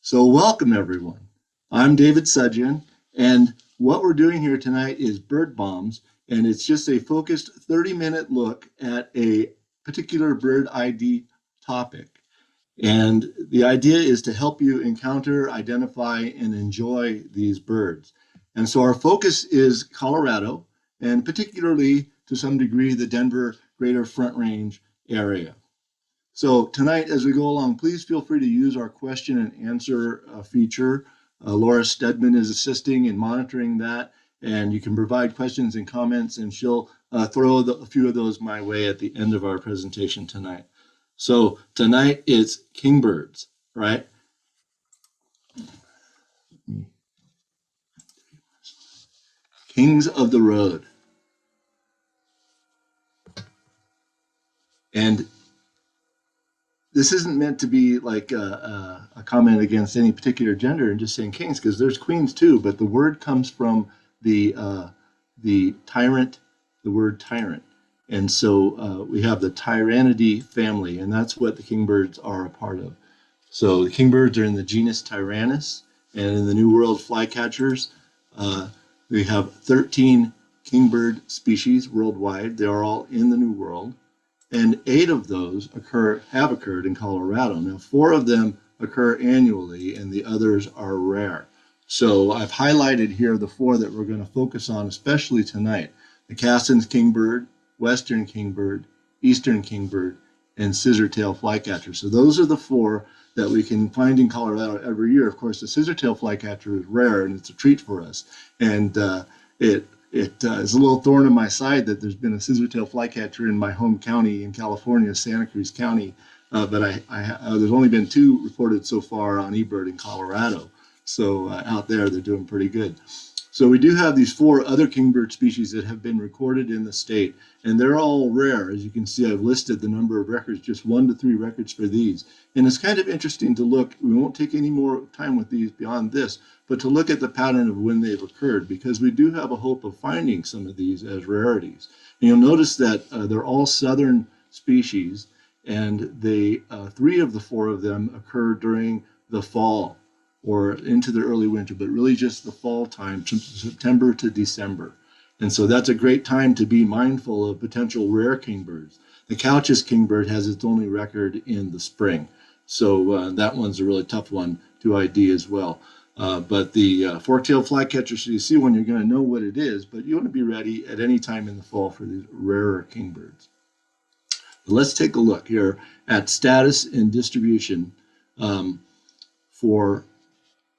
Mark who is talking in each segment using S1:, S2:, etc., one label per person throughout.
S1: So welcome everyone. I'm David Suddjian, and what we're doing here tonight is bird bombs, and it's just a focused 30-minute look at a particular bird ID topic. And the idea is to help you encounter, identify, and enjoy these birds. And so our focus is Colorado, and particularly to some degree the Denver Greater Front Range area. So tonight, as we go along, please feel free to use our question and answer feature. Laura Stedman is assisting in monitoring that, and you can provide questions and comments, and she'll throw a few of those my way at the end of our presentation tonight. So tonight it's kingbirds, right? Kings of the road. And this isn't meant to be like a comment against any particular gender and just saying kings, because there's queens too, but the word comes from the tyrant, the word tyrant. And so we have the Tyrannidae family, and that's what the kingbirds are a part of. So the kingbirds are in the genus Tyrannus, and in the New World flycatchers, we have 13 kingbird species worldwide. They are all in the New World. And 8 of those have occurred in Colorado. Now, 4 of them occur annually, and the others are rare. So I've highlighted here the 4 that we're going to focus on, especially tonight: the Cassin's kingbird, western kingbird, eastern kingbird, and scissor-tailed flycatcher. So those are the 4 that we can find in Colorado every year. Of course, the scissor-tailed flycatcher is rare, and it's a treat for us. And it is a little thorn in my side that there's been a scissor-tailed flycatcher in my home county in California, Santa Cruz County, but there's only been 2 reported so far on eBird in Colorado. So out there, they're doing pretty good. So we do have these 4 other kingbird species that have been recorded in the state, and they're all rare. As you can see, I've listed the number of records, just 1 to 3 records for these. And it's kind of interesting to look. We won't take any more time with these beyond this, but to look at the pattern of when they've occurred, because we do have a hope of finding some of these as rarities. And you'll notice that they're all southern species, and 3 of the 4 of them occur during the fall or into the early winter, but really just the fall time, from September to December. And so that's a great time to be mindful of potential rare kingbirds. The Couch's kingbird has its only record in the spring. So that one's a really tough one to ID as well. But the fork-tailed flycatcher, so you see one, you're going to know what it is, but you want to be ready at any time in the fall for these rarer kingbirds. But let's take a look here at status and distribution for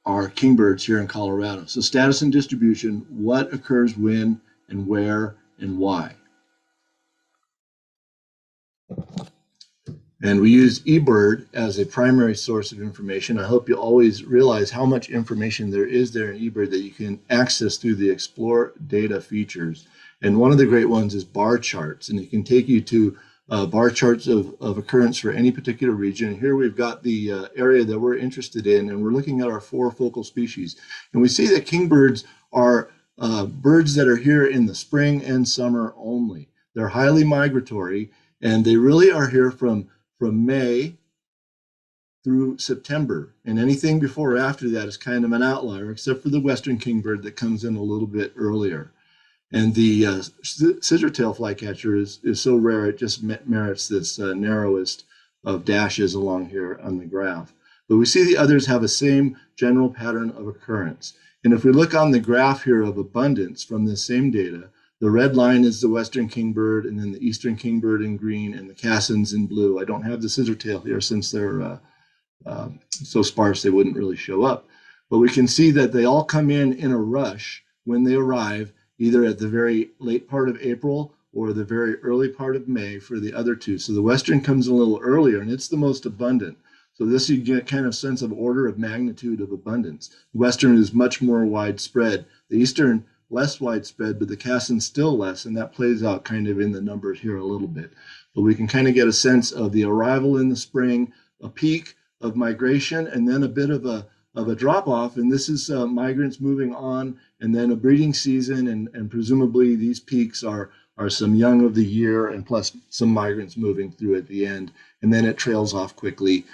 S1: our kingbirds here in Colorado. So status and distribution: what occurs when and where and why. And we use eBird as a primary source of information. I hope you always realize how much information there is there in eBird that you can access through the Explore Data features. And one of the great ones is bar charts, and it can take you to bar charts of occurrence for any particular region. Here we've got the area that we're interested in, and we're looking at our 4 focal species. And we see that kingbirds are birds that are here in the spring and summer only. They're highly migratory, and they really are here from May through September. And anything before or after that is kind of an outlier, except for the western kingbird that comes in a little bit earlier. And the scissor-tailed flycatcher is so rare, it just merits this narrowest of dashes along here on the graph. But we see the others have the same general pattern of occurrence. And if we look on the graph here of abundance from this same data, the red line is the western kingbird, and then the eastern kingbird in green, and the Cassins in blue. I don't have the scissor-tail here since they're so sparse they wouldn't really show up. But we can see that they all come in a rush when they arrive, either at the very late part of April or the very early part of May for the other 2. So the western comes a little earlier, and it's the most abundant. So this, you get kind of sense of order of magnitude of abundance. The western is much more widespread. The eastern, less widespread, but the Cassin still less, and that plays out kind of in the numbers here a little bit. But we can kind of get a sense of the arrival in the spring, a peak of migration, and then a bit of a drop-off, and this is migrants moving on, and then a breeding season, and presumably these peaks are some young of the year, and plus some migrants moving through at the end, and then it trails off quickly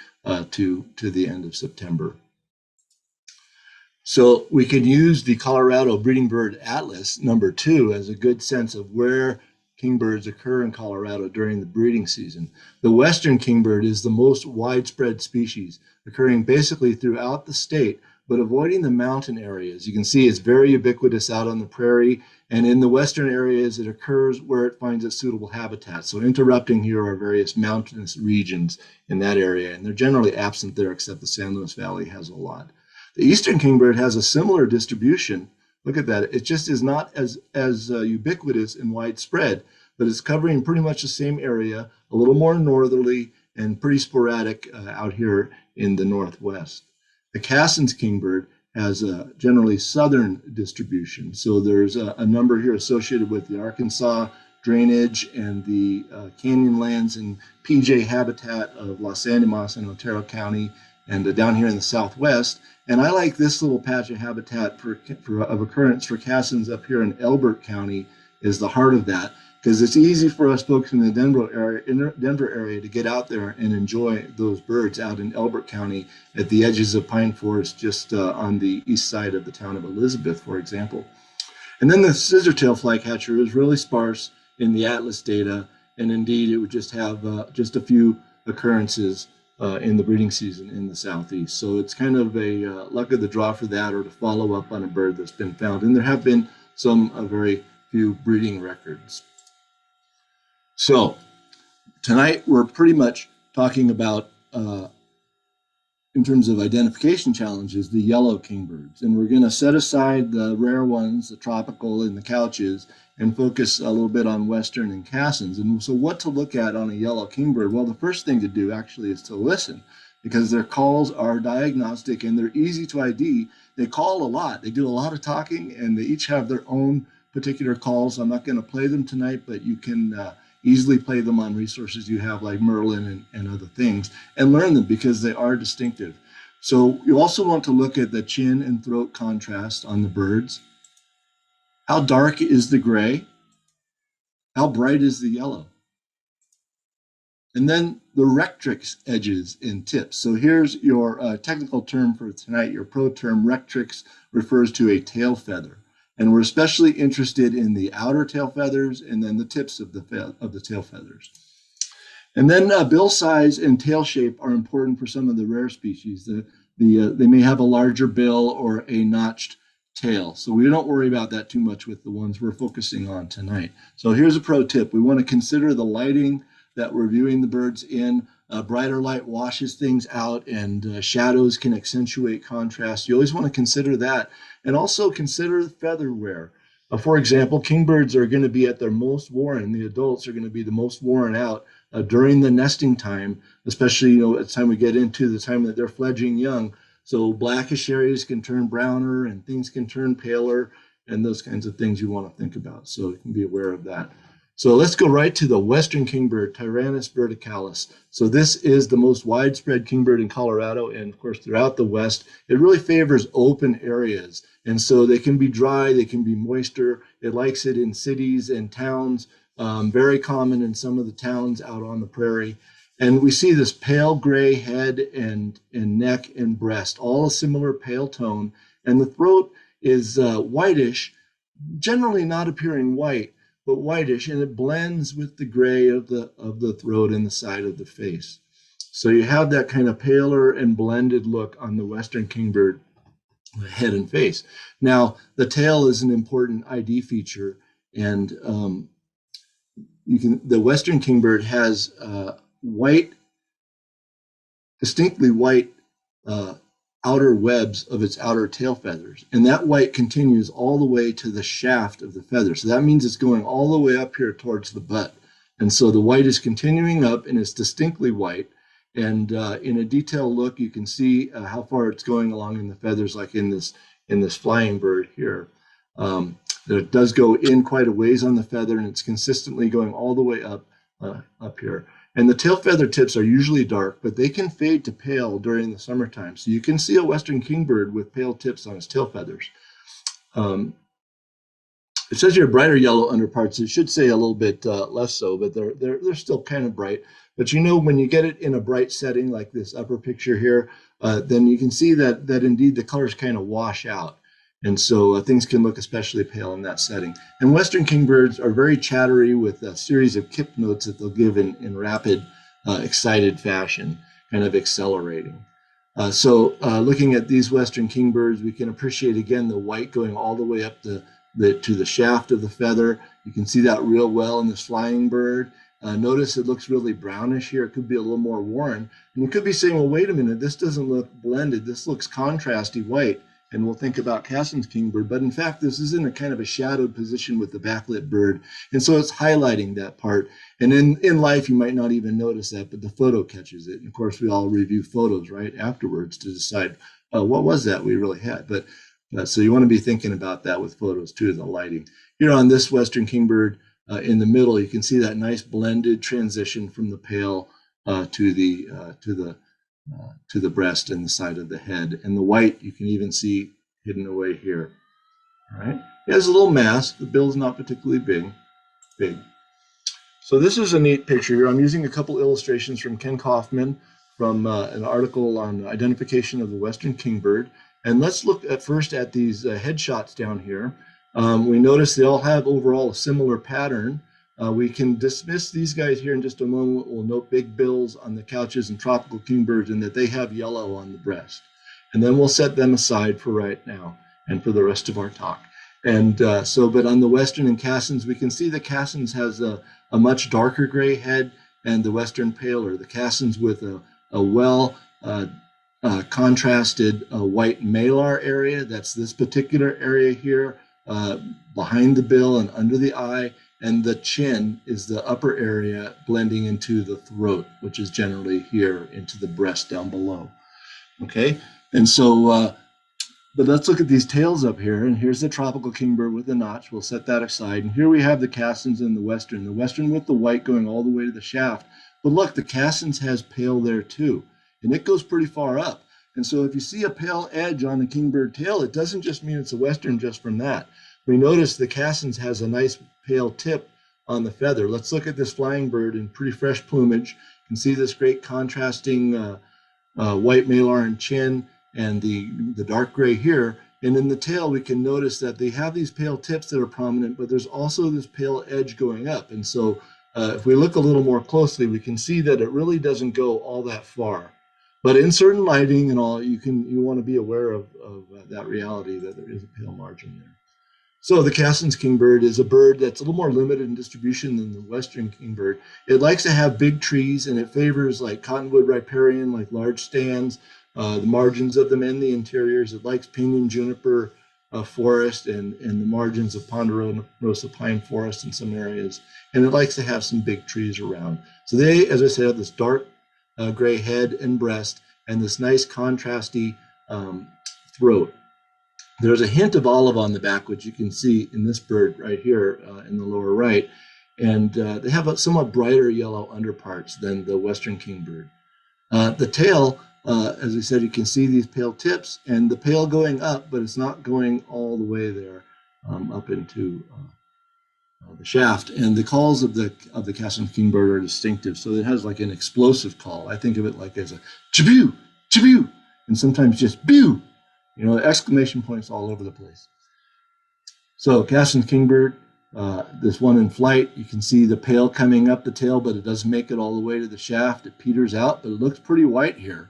S1: to the end of September. So we can use the Colorado Breeding Bird Atlas #2 as a good sense of where kingbirds occur in Colorado during the breeding season. The western kingbird is the most widespread species, occurring basically throughout the state, but avoiding the mountain areas. You can see it's very ubiquitous out on the prairie, and in the western areas, it occurs where it finds its suitable habitat. So interrupting here are various mountainous regions in that area, and they're generally absent there, except the San Luis Valley has a lot. The eastern kingbird has a similar distribution. Look at that. It just is not as ubiquitous and widespread, but it's covering pretty much the same area, a little more northerly and pretty sporadic out here in the northwest. The Cassin's kingbird has a generally southern distribution. So there's a number here associated with the Arkansas drainage and the canyon lands and PJ habitat of Los Animas and Otero County, and down here in the southwest. And I like this little patch of habitat of occurrence for Cassins up here in Elbert County is the heart of that, because it's easy for us folks in the Denver area to get out there and enjoy those birds out in Elbert County at the edges of pine forest, just on the east side of the town of Elizabeth, for example. And then the scissor-tailed flycatcher is really sparse in the Atlas data, and indeed it would just have just a few occurrences in the breeding season in the southeast. So it's kind of a luck of the draw for that, or to follow up on a bird that's been found. And there have been some very few breeding records. So tonight we're pretty much talking about, in terms of identification challenges, the yellow kingbirds. And we're going to set aside the rare ones, the tropical and the couches, and focus a little bit on western and Cassins. And so what to look at on a yellow kingbird? Well, the first thing to do actually is to listen, because their calls are diagnostic and they're easy to ID. They call a lot. They do a lot of talking, and they each have their own particular calls. I'm not going to play them tonight, but you can easily play them on resources you have like Merlin and other things, and learn them because they are distinctive. So you also want to look at the chin and throat contrast on the birds. How dark is the gray? How bright is the yellow? And then the rectrix edges and tips. So here's your technical term for tonight. Your pro term, rectrix, refers to a tail feather. And we're especially interested in the outer tail feathers and then the tips of the tail feathers. And then bill size and tail shape are important for some of the rare species. They may have a larger bill or a notched tail. So we don't worry about that too much with the ones we're focusing on tonight. So here's a pro tip. We want to consider the lighting that we're viewing the birds in. Brighter light washes things out, and shadows can accentuate contrast. You always want to consider that. And also consider feather wear. For example, kingbirds are going to be at their most worn. The adults are going to be the most worn out during the nesting time, especially at the time we get into the time that they're fledging young. So blackish areas can turn browner and things can turn paler, and those kinds of things you want to think about. So you can be aware of that. So let's go right to the western kingbird, Tyrannus verticalis. So this is the most widespread kingbird in Colorado, and of course throughout the West. It really favors open areas, and so they can be dry, they can be moister. It likes it in cities and towns, very common in some of the towns out on the prairie. And we see this pale gray head and neck and breast, all a similar pale tone, and the throat is whitish, generally not appearing white, but whitish, and it blends with the gray of the throat and the side of the face. So you have that kind of paler and blended look on the western kingbird head and face. Now, the tail is an important ID feature, and the western kingbird has white, distinctly white outer webs of its outer tail feathers. And that white continues all the way to the shaft of the feather. So that means it's going all the way up here towards the butt. And so the white is continuing up, and it's distinctly white. And in a detailed look, you can see how far it's going along in the feathers, like in this flying bird here. It does go in quite a ways on the feather, and it's consistently going all the way up here. And the tail feather tips are usually dark, but they can fade to pale during the summertime. So you can see a western kingbird with pale tips on its tail feathers. It says here brighter yellow underparts. It should say a little bit less so, but they're still kind of bright. But you know, when you get it in a bright setting like this upper picture here, then you can see that indeed the colors kind of wash out. And so things can look especially pale in that setting. And Western kingbirds are very chattery with a series of kip notes that they'll give in rapid, excited fashion, kind of accelerating. So looking at these Western kingbirds, we can appreciate again the white going all the way up to the shaft of the feather. You can see that real well in this flying bird. Notice it looks really brownish here. It could be a little more worn. And you could be saying, well, wait a minute, this doesn't look blended. This looks contrasty white. And we'll think about Cassin's kingbird. But in fact, this is in a kind of a shadowed position with the backlit bird. And so it's highlighting that part. And in life, you might not even notice that, but the photo catches it. And of course, we all review photos right afterwards to decide what was that we really had. But so you want to be thinking about that with photos too, the lighting. Here on this Western kingbird in the middle, you can see that nice blended transition from the pale to the breast and the side of the head. And the white you can even see hidden away here. All right. It has a little mass. The bill's not particularly big. So this is a neat picture here. I'm using a couple illustrations from Ken Kaufman from an article on identification of the Western kingbird. And let's look at first at these headshots down here. We notice they all have overall a similar pattern. We can dismiss these guys here in just a moment. We'll note big bills on the couches and tropical kingbirds and that they have yellow on the breast. And then we'll set them aside for right now and for the rest of our talk. And but on the Western and Cassins, we can see the Cassins has a much darker gray head and the Western paler. The Cassins with a well contrasted white malar area. That's this particular area here behind the bill and under the eye. And the chin is the upper area blending into the throat, which is generally here into the breast down below. Okay, and so, but let's look at these tails up here. And here's the tropical kingbird with the notch. We'll set that aside. And here we have the Cassins and the Western with the white going all the way to the shaft. But look, the Cassins has pale there too, and it goes pretty far up. And so if you see a pale edge on the kingbird tail, it doesn't just mean it's a Western just from that. We notice the Cassins has a nice pale tip on the feather. Let's look at this flying bird in pretty fresh plumage. You can see this great contrasting white malar and chin and the dark gray here. And in the tail, we can notice that they have these pale tips that are prominent, but there's also this pale edge going up. And so if we look a little more closely, we can see that it really doesn't go all that far. But in certain lighting and all, you want to be aware of that reality that there is a pale margin there. So the Cassin's kingbird is a bird that's a little more limited in distribution than the Western kingbird. It likes to have big trees, and it favors like cottonwood riparian, like large stands, the margins of them and the interiors. It likes pinyon juniper forest and the margins of ponderosa pine forest in some areas. And it likes to have some big trees around. So they, as I said, have this dark gray head and breast and this nice contrasty throat. There's a hint of olive on the back, which you can see in this bird right here in the lower right. And they have a somewhat brighter yellow underparts than the Western kingbird. The tail, as I said, you can see these pale tips and the pale going up, but it's not going all the way there up into the shaft. And the calls of the Cassin kingbird are distinctive. So it has like an explosive call. I think of it like as a chibu, chibu, and sometimes just bew. You know, exclamation points all over the place. So Cassin's kingbird, this one in flight, you can see the pale coming up the tail, but it doesn't make it all the way to the shaft. It peters out, but it looks pretty white here.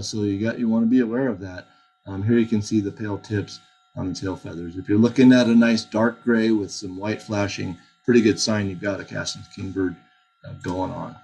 S1: So you want to be aware of that. Here you can see the pale tips on the tail feathers. If you're looking at a nice dark gray with some white flashing, pretty good sign you've got a Cassin's kingbird going on.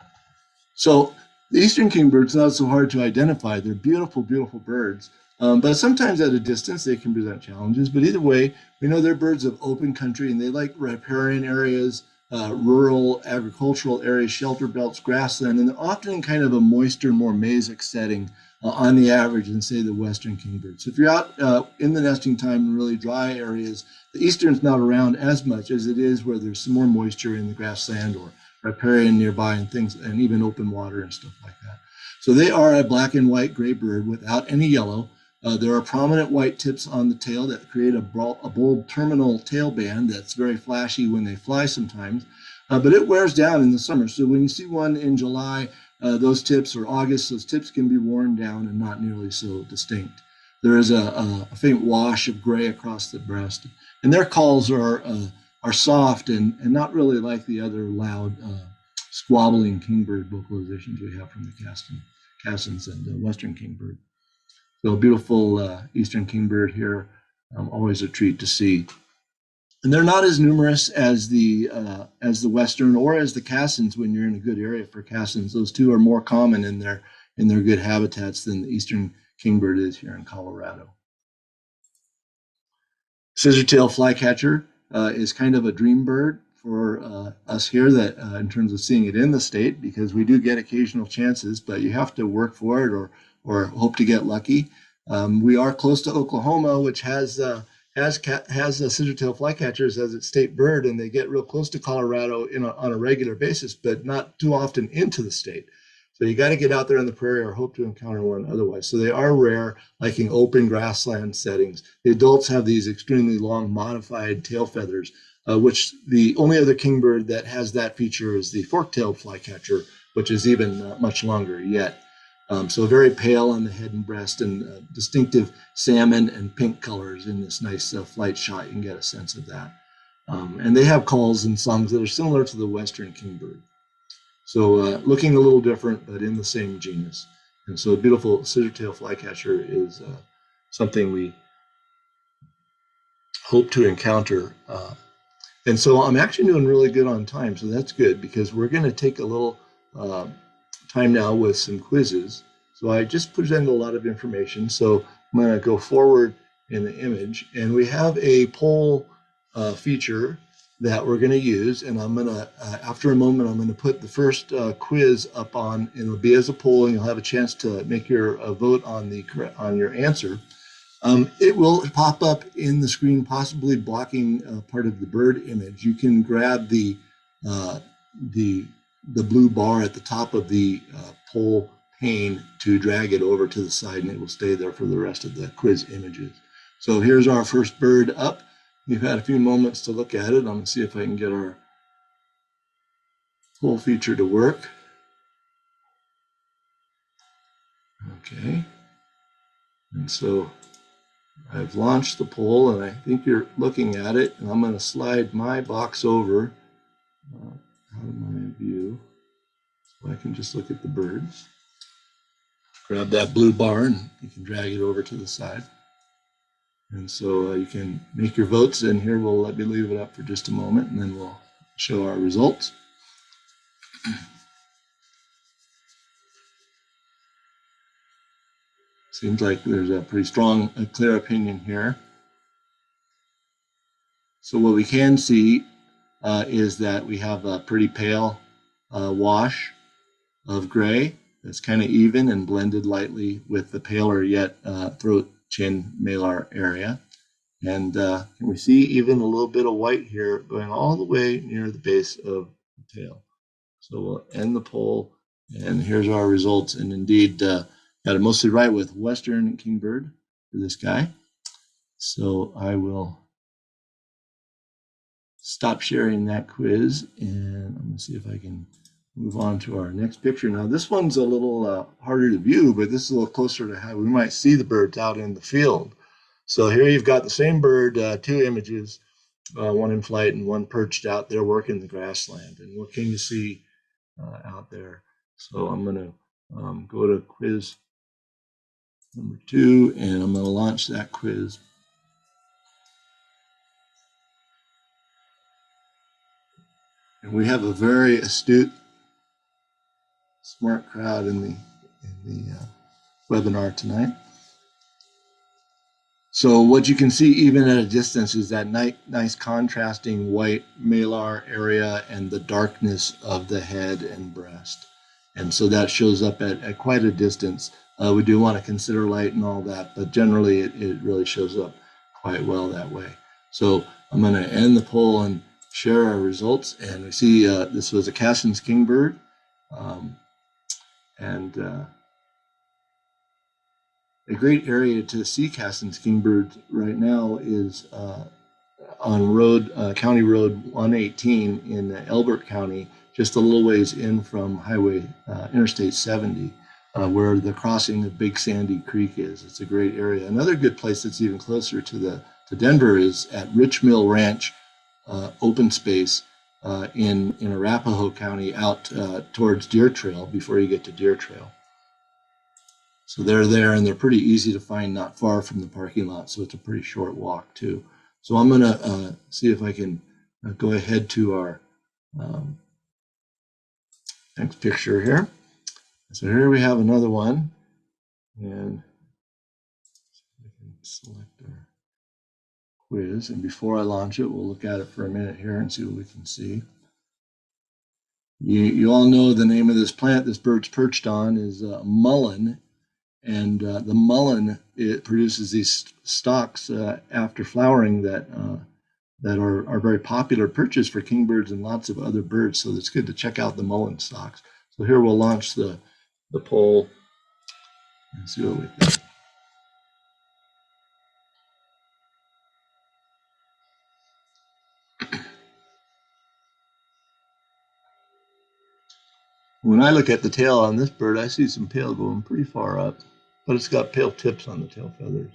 S1: So the Eastern kingbird's not so hard to identify. They're beautiful, beautiful birds. But sometimes at a distance they can present challenges. But either way, we know they're birds of open country and they like riparian areas, rural agricultural areas, shelter belts, grassland, and they're often in kind of a moister, more mesic setting on the average than, say, the Western kingbird. So if you're out in the nesting time in really dry areas, the Eastern's not around as much as it is where there's some more moisture in the grassland or riparian nearby and things, and even open water and stuff like that. So they are a black and white gray bird without any yellow. There are prominent white tips on the tail that create a bold terminal tail band that's very flashy when they fly sometimes, but it wears down in the summer. So when you see one in July, those tips, or August, those tips can be worn down and not nearly so distinct. There is a faint wash of gray across the breast, and their calls are soft and not really like the other loud, squabbling kingbird vocalizations we have from the Cassins and the Western kingbird. So beautiful Eastern kingbird here, always a treat to see. And they're not as numerous as the Western or as the Cassins when you're in a good area for Cassins. Those two are more common in their good habitats than the Eastern kingbird is here in Colorado. Scissor-tailed Flycatcher is kind of a dream bird for us here, that in terms of seeing it in the state, because we do get occasional chances, but you have to work for it or hope to get lucky. We are close to Oklahoma, which has scissor-tailed flycatchers as its state bird, and they get real close to Colorado on a regular basis, but not too often into the state. So you got to get out there in the prairie or hope to encounter one otherwise. So they are rare, like in open grassland settings. The adults have these extremely long modified tail feathers, which the only other kingbird that has that feature is the fork-tailed flycatcher, which is even much longer yet. So very pale on the head and breast, and distinctive salmon and pink colors in this nice flight shot. You can get a sense of that. And they have calls and songs that are similar to the Western kingbird. So looking a little different, but in the same genus. And so a beautiful scissor-tailed flycatcher is something we hope to encounter. And so I'm actually doing really good on time, so that's good, because we're going to take a little time now with some quizzes. So I just presented a lot of information. So I'm going to go forward in the image, and we have a poll feature that we're going to use. And I'm going to, after a moment, I'm going to put the first quiz up on, and it'll be as a poll, and you'll have a chance to make your vote on your answer. It will pop up in the screen, possibly blocking part of the bird image. You can grab the blue bar at the top of the poll pane to drag it over to the side, and it will stay there for the rest of the quiz images. So here's our first bird up. We've had a few moments to look at it. I'm going to see if I can get our poll feature to work. Okay. And so I've launched the poll, and I think you're looking at it, and I'm going to slide my box over out of my view so I can just look at the birds. Grab that blue bar, and you can drag it over to the side. And so you can make your votes, and here we'll let me leave it up for just a moment, and then we'll show our results. Seems like there's a pretty strong, clear opinion here. So what we can see is that we have a pretty pale wash of gray that's kind of even and blended lightly with the paler yet throat, chin, malar area. And can we see even a little bit of white here going all the way near the base of the tail. So we'll end the poll, and here's our results. And indeed, got it mostly right with Western kingbird for this guy. So I will stop sharing that quiz, and I'm going to see if I can move on to our next picture. Now, this one's a little harder to view, but this is a little closer to how we might see the birds out in the field. So here you've got the same bird, two images, one in flight and one perched out there working the grassland. And what can you see out there? So I'm going to go to quiz number 2, and I'm going to launch that quiz. And we have a very astute, smart crowd in the webinar tonight. So what you can see even at a distance is that nice contrasting white malar area and the darkness of the head and breast. And so that shows up at quite a distance. We do want to consider light and all that, but generally it really shows up quite well that way. So I'm going to end the poll and share our results. And we see this was a Cassin's kingbird. a great area to see Cassin's kingbirds right now is on County Road 118 in Elbert County, just a little ways in from Interstate 70, where the crossing of Big Sandy Creek is. It's a great area. Another good place that's even closer to Denver is at Rich Mill Ranch open space in Arapahoe County, out towards Deer Trail before you get to Deer Trail. So they're there, and they're pretty easy to find, not far from the parking lot. So it's a pretty short walk too. So I'm going to see if I can go ahead to our next picture here. So here we have another one, and I can select our quiz. And before I launch it, we'll look at it for a minute here and see what we can see. You all know the name of this plant this bird's perched on is mullein. And the mullein, it produces these stalks after flowering that are very popular perches for kingbirds and lots of other birds. So it's good to check out the mullein stalks. So here we'll launch the poll and see what we think. When I look at the tail on this bird, I see some pale going pretty far up, but it's got pale tips on the tail feathers.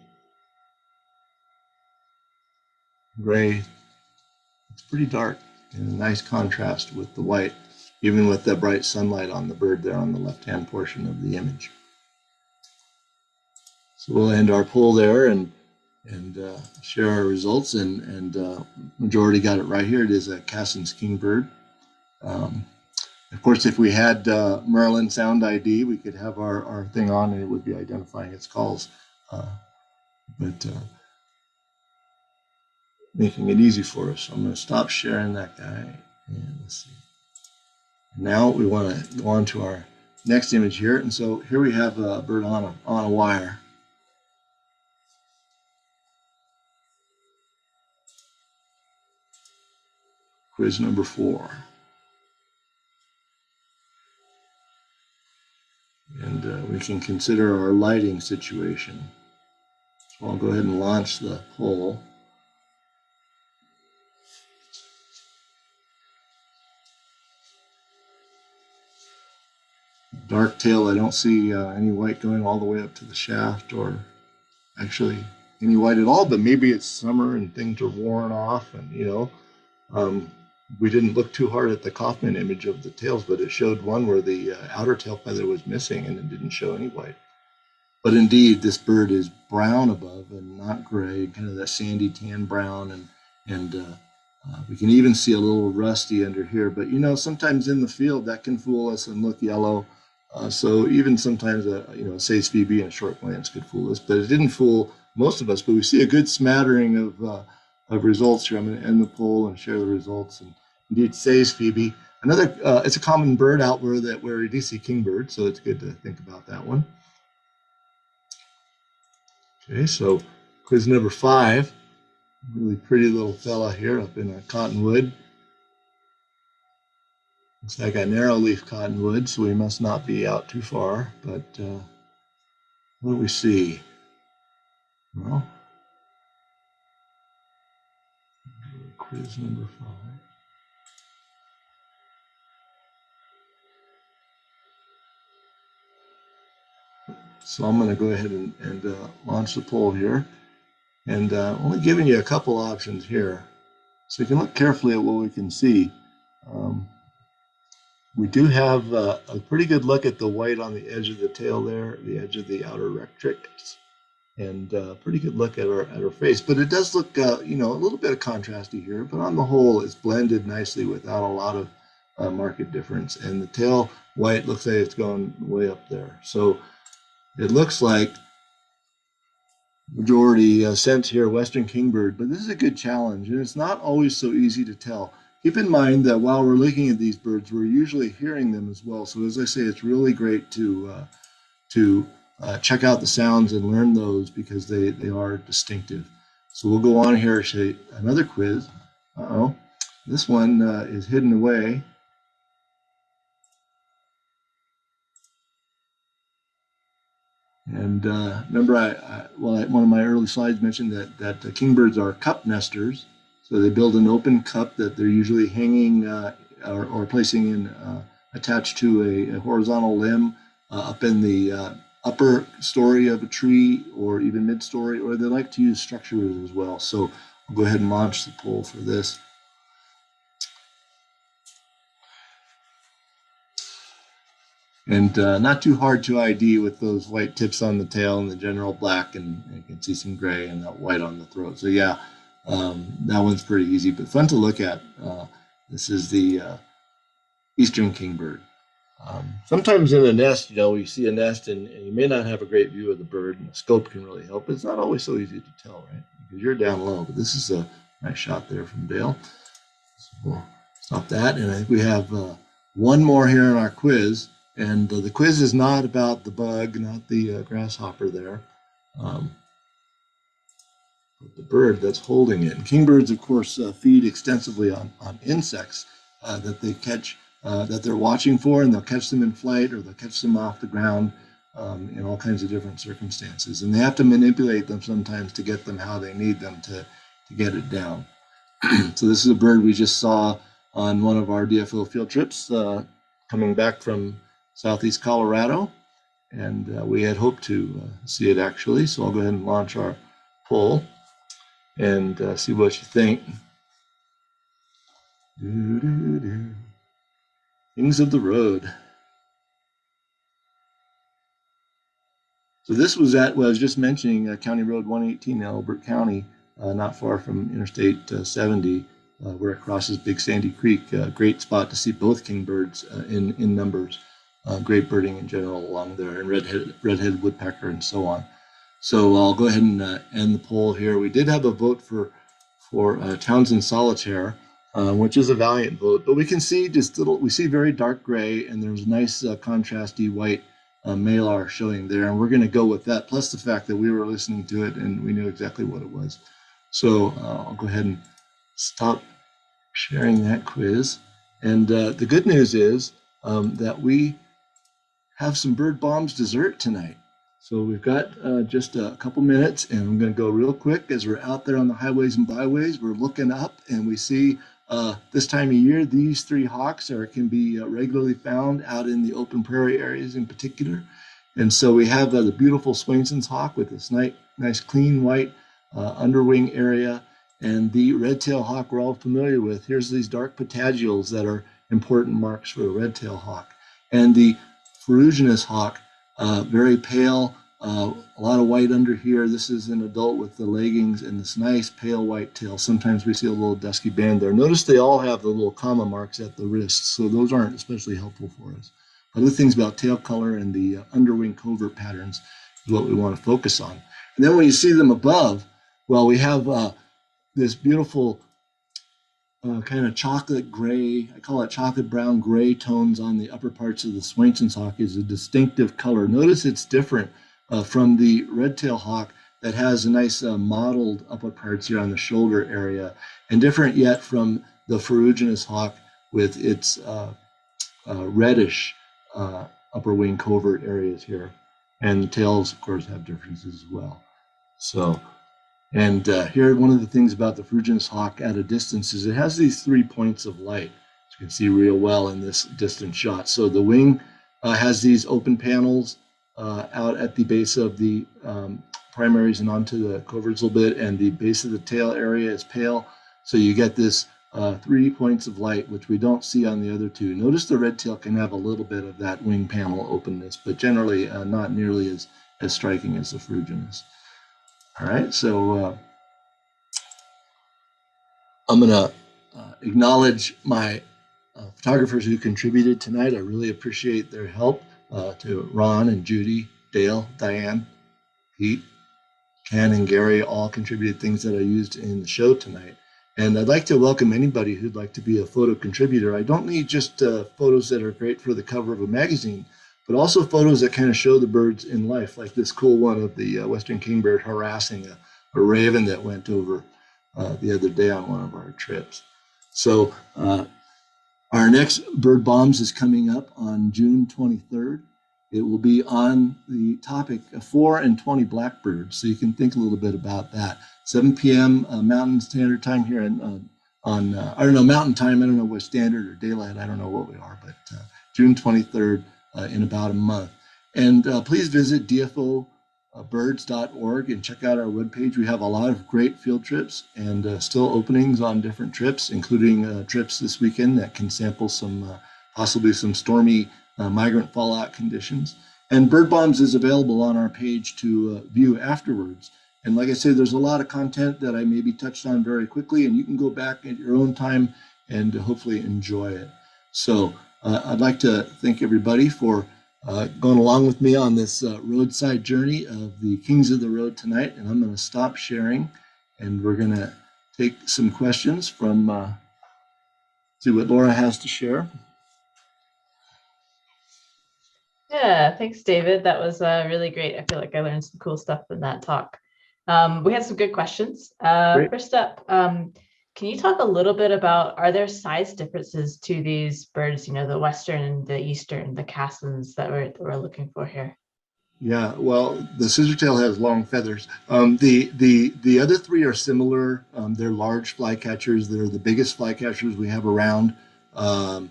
S1: Gray, it's pretty dark and a nice contrast with the white, even with the bright sunlight on the bird there on the left-hand portion of the image. So we'll end our poll there and share our results, and majority got it right here. It is a Cassin's kingbird. Of course, if we had Merlin Sound ID, we could have our thing on and it would be identifying its calls. But making it easy for us. So I'm going to stop sharing that guy. And let's see. Now we want to go on to our next image here. And so here we have a bird on a wire. Quiz number 4. And we can consider our lighting situation. So I'll go ahead and launch the poll. Dark tail, I don't see any white going all the way up to the shaft, or actually any white at all, but maybe it's summer and things are worn off, and we didn't look too hard at the Kaufman image of the tails, but it showed one where the outer tail feather was missing and it didn't show any white. But indeed, this bird is brown above and not gray, kind of that sandy tan brown, and we can even see a little rusty under here. But sometimes in the field that can fool us and look yellow. So even sometimes a Say's Phoebe and a short glance could fool us, but it didn't fool most of us. But we see a good smattering of results here. I'm going to end the poll and share the results. And indeed, Say's Phoebe. Another, it's a common bird out where we do see kingbird, so it's good to think about that one. Okay, so quiz number 5. Really pretty little fella here up in a cottonwood. Looks like a narrow leaf cottonwood, so we must not be out too far. But what do we see? Well, quiz number 5. So I'm going to go ahead and launch the poll here. And only giving you a couple options here. So you can look carefully at what we can see. We do have a pretty good look at the white on the edge of the tail there, the edge of the outer rectrix, and a pretty good look at her face. But it does look, a little bit of contrasty here. But on the whole, it's blended nicely without a lot of market difference. And the tail white looks like it's going way up there. So it looks like majority sense here, Western kingbird, but this is a good challenge, and it's not always so easy to tell. Keep in mind that while we're looking at these birds, we're usually hearing them as well. So as I say, it's really great to check out the sounds and learn those, because they are distinctive. So we'll go on here to another quiz. This one is hidden away. And remember, one of my early slides mentioned that kingbirds are cup nesters. So they build an open cup that they're usually hanging or placing in attached to a horizontal limb up in the upper story of a tree or even mid-story, or they like to use structures as well. So I'll go ahead and launch the poll for this. And not too hard to ID with those white tips on the tail and the general black, and you can see some gray and that white on the throat. So yeah, that one's pretty easy, but fun to look at. This is the eastern kingbird. Sometimes in a nest, you see a nest and you may not have a great view of the bird, and the scope can really help. It's not always so easy to tell, right? Because you're down low, but this is a nice shot there from Dale. So we'll stop that, and I think we have one more here in our quiz. And the quiz is not about the bug, not the grasshopper there, but the bird that's holding it. And kingbirds, of course, feed extensively on insects that they catch, that they're watching for, and they'll catch them in flight or they'll catch them off the ground in all kinds of different circumstances. And they have to manipulate them sometimes to get them how they need them to get it down. So this is a bird we just saw on one of our DFO field trips coming back from Southeast Colorado, and we had hoped to see it actually. So I'll go ahead and launch our poll and see what you think. Things of the road. So this was at what I was just mentioning, County Road 118 in Elbert County, not far from Interstate 70, where it crosses Big Sandy Creek. Great spot to see both kingbirds in numbers. Great birding in general along there, and red-headed woodpecker and so on. So I'll go ahead and end the poll here. We did have a vote for Townsend Solitaire, which is a valiant vote, but we can see we see very dark gray, and there's a nice contrasty white malar showing there, and we're going to go with that, plus the fact that we were listening to it and we knew exactly what it was. So I'll go ahead and stop sharing that quiz. And the good news is that we have some Bird Bombs dessert tonight. So we've got just a couple minutes, and I'm going to go real quick as we're out there on the highways and byways. We're looking up, and we see this time of year, these three hawks can be regularly found out in the open prairie areas in particular. And so we have the beautiful Swainson's hawk with this nice clean white underwing area, and the red-tailed hawk we're all familiar with. Here's these dark patagials that are important marks for a red-tailed hawk. And the ferruginous hawk, very pale, a lot of white under here. This is an adult with the leggings and this nice pale white tail. Sometimes we see a little dusky band there. Notice they all have the little comma marks at the wrists, so those aren't especially helpful for us. Other things about tail color and the underwing covert patterns is what we want to focus on. And then when you see them above, well, we have this beautiful kind of chocolate gray, I call it chocolate brown gray tones on the upper parts of the Swainson's hawk is a distinctive color. Notice it's different from the red-tailed hawk that has a nice mottled upper parts here on the shoulder area, and different yet from the ferruginous hawk with its reddish upper wing covert areas here. And the tails, of course, have differences as well. So, and here, one of the things about the ferruginous hawk at a distance is it has these 3 points of light, as you can see real well in this distant shot. So the wing has these open panels out at the base of the primaries and onto the coverts a little bit, and the base of the tail area is pale. So you get this 3 points of light, which we don't see on the other two. Notice the red tail can have a little bit of that wing panel openness, but generally not nearly as striking as the ferruginous. All right, so I'm going to acknowledge my photographers who contributed tonight. I really appreciate their help, to Ron and Judy, Dale, Diane, Pete, Ken, and Gary all contributed things that I used in the show tonight. And I'd like to welcome anybody who'd like to be a photo contributor. I don't need just photos that are great for the cover of a magazine, but also photos that kind of show the birds in life, like this cool one of the western kingbird harassing a raven that went over the other day on one of our trips. So our next Bird Bombs is coming up on June 23rd. It will be on the topic of 4 and 20 blackbirds, so you can think a little bit about that. 7 p.m. Mountain Standard Time here on I don't know, Mountain Time. I don't know what standard or daylight. I don't know what we are, but June 23rd in about a month. And please visit dfobirds.org and check out our webpage. We have a lot of great field trips and still openings on different trips, including trips this weekend that can sample some possibly some stormy migrant fallout conditions. And Bird Bombs is available on our page to view afterwards. And like I said, there's a lot of content that I maybe touched on very quickly, and you can go back at your own time and hopefully enjoy it. So I'd like to thank everybody for going along with me on this roadside journey of the Kings of the Road tonight. And I'm going to stop sharing, and we're going to take some questions from, see what Laura has to share.
S2: Yeah, thanks, David. That was really great. I feel like I learned some cool stuff in that talk. We had some good questions. First up, can you talk a little bit about, are there size differences to these birds, the Western and the Eastern, the Cassins that we're looking for here?
S1: Yeah, well, the scissor-tail has long feathers. The other three are similar. They're large flycatchers. They're the biggest flycatchers we have around. The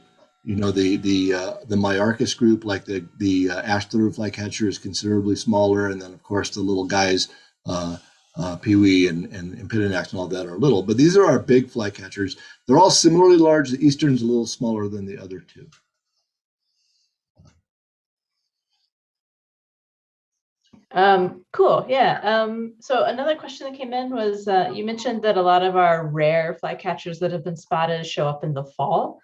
S1: Myarchus group, like the ash-throated flycatcher, is considerably smaller, and then of course the little guys, Pewee and Impidinax and all that are little. But these are our big flycatchers. They're all similarly large. The Eastern's a little smaller than the other two.
S2: Cool. Yeah. So another question that came in was, you mentioned that a lot of our rare flycatchers that have been spotted show up in the fall,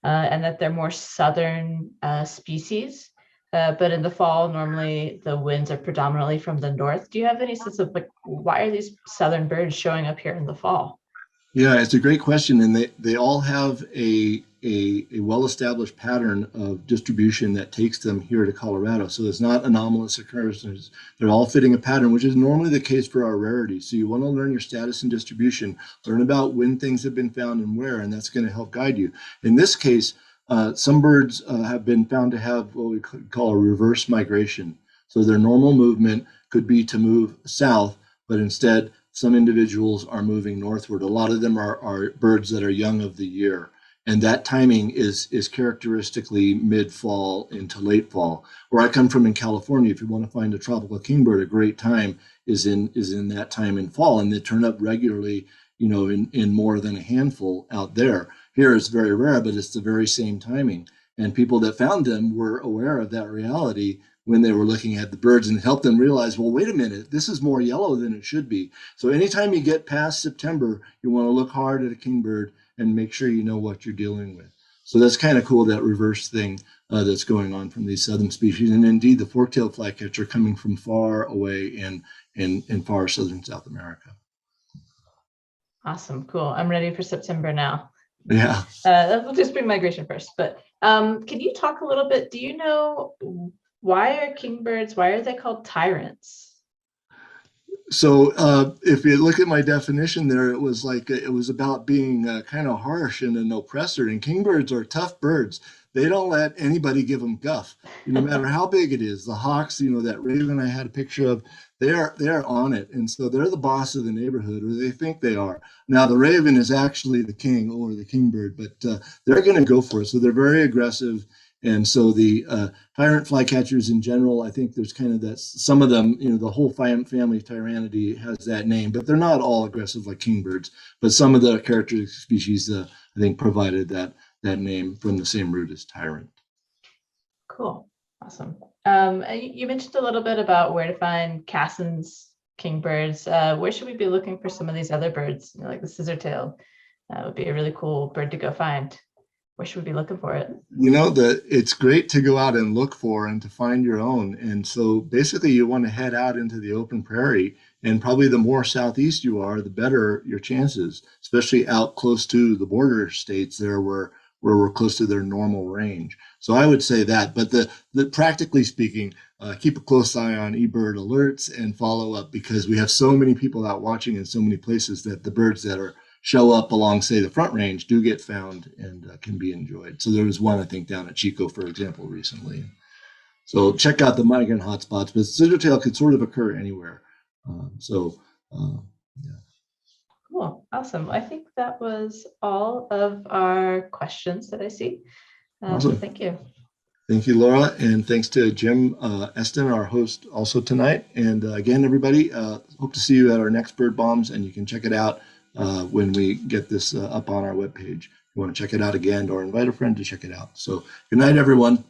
S2: and that they're more southern species. But in the fall, normally the winds are predominantly from the north. Do you have any sense of why are these southern birds showing up here in the fall?
S1: Yeah, it's a great question, and they all have a well-established pattern of distribution that takes them here to Colorado. So it's not anomalous occurrences. They're all fitting a pattern, which is normally the case for our rarities. So you want to learn your status and distribution, learn about when things have been found and where, and that's going to help guide you. In this case, some birds have been found to have what we could call a reverse migration. So their normal movement could be to move south, but instead some individuals are moving northward. A lot of them are birds that are young of the year. And that timing is characteristically mid-fall into late fall. Where I come from in California, if you want to find a tropical kingbird, a great time is in that time in fall. And they turn up regularly, in more than a handful out there. Here it's very rare, but it's the very same timing. And people that found them were aware of that reality when they were looking at the birds, and help them realize, well, wait a minute, this is more yellow than it should be. So anytime you get past September, you want to look hard at a kingbird and make sure you know what you're dealing with. So that's kind of cool, that reverse thing that's going on from these southern species. And indeed, the fork-tailed flycatcher coming from far away in far southern South America.
S2: Awesome, cool. I'm ready for September now.
S1: Yeah.
S2: We'll do spring migration first, but can you talk a little bit, do you know why are kingbirds, why are they called tyrants?
S1: So if you look at my definition there, it was about being kind of harsh and an oppressor. And kingbirds are tough birds. They don't let anybody give them guff, no matter how big it is. The hawks, that raven I had a picture of, they are on it. And so they're the boss of the neighborhood, or they think they are. Now the raven is actually the king or the kingbird, but they're going to go for it. So they're very aggressive. And so the tyrant flycatchers in general, I think there's kind of that, some of them, the whole family Tyrannidae has that name, but they're not all aggressive like kingbirds. But some of the characteristic species, I think, provided that name from the same root as tyrant.
S2: Cool, awesome. You mentioned a little bit about where to find Cassin's kingbirds. Where should we be looking for some of these other birds, like the scissor-tailed? That would be a really cool bird to go find. Where should we be looking for it?
S1: It's great to go out and look for and to find your own. And so basically you want to head out into the open prairie, and probably the more southeast you are, the better your chances, especially out close to the border states there where we're close to their normal range. So I would say that, but the practically speaking, keep a close eye on eBird alerts and follow up, because we have so many people out watching in so many places that the birds that show up along, say, the Front Range do get found and can be enjoyed. So there was one, I think, down at Chico, for example, recently. So check out the migrant hotspots, but scissor-tail could sort of occur anywhere. Yeah.
S2: Cool, awesome. I think that was all of our questions that I see. So
S1: Awesome.
S2: thank you.
S1: Thank you, Laura, and thanks to Jim Eston, our host, also tonight. And again, everybody, hope to see you at our next Bird Bombs, and you can check it out when we get this up on our webpage. If you want to check it out again or invite a friend to check it out. So good night, everyone.